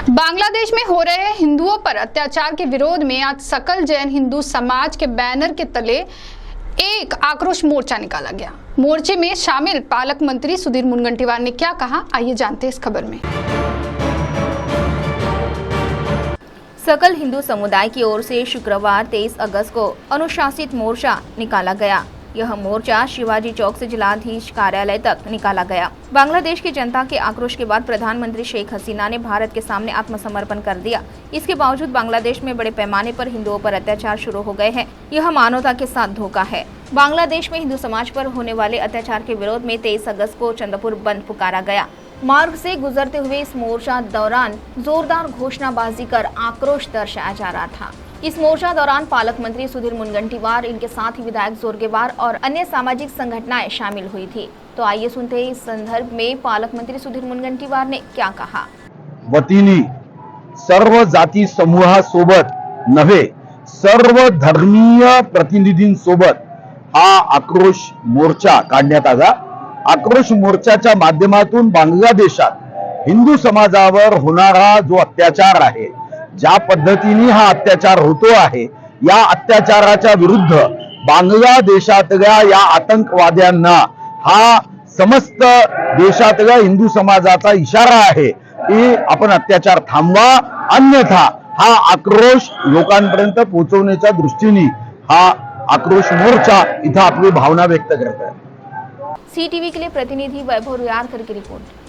बांग्लादेश में हो रहे हिंदुओं पर अत्याचार के विरोध में आज सकल जैन हिंदू समाज के बैनर के तले एक आक्रोश मोर्चा निकाला गया। मोर्चे में शामिल पालक मंत्री सुधीर मुनगंटीवार ने क्या कहा, आइए जानते हैं इस खबर में। सकल हिंदू समुदाय की ओर से शुक्रवार 23 अगस्त को अनुशासित मोर्चा निकाला गया। यह मोर्चा शिवाजी चौक से जिलाधीश कार्यालय तक निकाला गया। बांग्लादेश की जनता के आक्रोश के बाद प्रधानमंत्री शेख हसीना ने भारत के सामने आत्मसमर्पण कर दिया। इसके बावजूद बांग्लादेश में बड़े पैमाने पर हिंदुओं पर अत्याचार शुरू हो गए हैं। यह मानवता के साथ धोखा है। बांग्लादेश में हिंदू समाज पर होने वाले अत्याचार के विरोध में 23 अगस्त को चंद्रपुर बंद पुकारा गया। मार्ग से गुजरते हुए इस मोर्चा दौरान जोरदार घोषणाबाजी कर आक्रोश दर्शाया जा रहा था। इस मोर्चा दौरान पालक मंत्री सुधीर मुनगंटीवार, इनके साथ ही विधायक जोरगेवार और अन्य सामाजिक संगठनाएं शामिल हुई थी। तो आइए सुनते हैं इस संदर्भ में पालक मंत्री सुधीर मुनगंटीवार ने क्या कहा। वतीने सर्व जाती समूहासोबत नव्हे, सर्व धर्मीय प्रतिनिधींसोबत हा आक्रोश मोर्चा काढण्यात आला। आक्रोश मोर्चाच्या माध्यमातून बांगलादेशात हिंदू समाजावर होणारा जो अत्याचार आहे, ज्या पद्धतीने हा अत्याचार होतो आहे, या अत्याचाराच्या विरुद्ध बांगलादेशातल्या या आतंकवाद्यांना हा समस्त देशातल्या हिंदू समाजाचा इशारा आहे की आपण अत्याचार थांबवा, अन्यथा हा आक्रोश लोकांपर्यंत पोहोचवण्याच्या दृष्टीने हा आक्रोश मोर्चा इथं आपली भावना व्यक्त करत आहे। सी टीवी के लिए प्रतिनिधि वैभव रुयारकर की रिपोर्ट।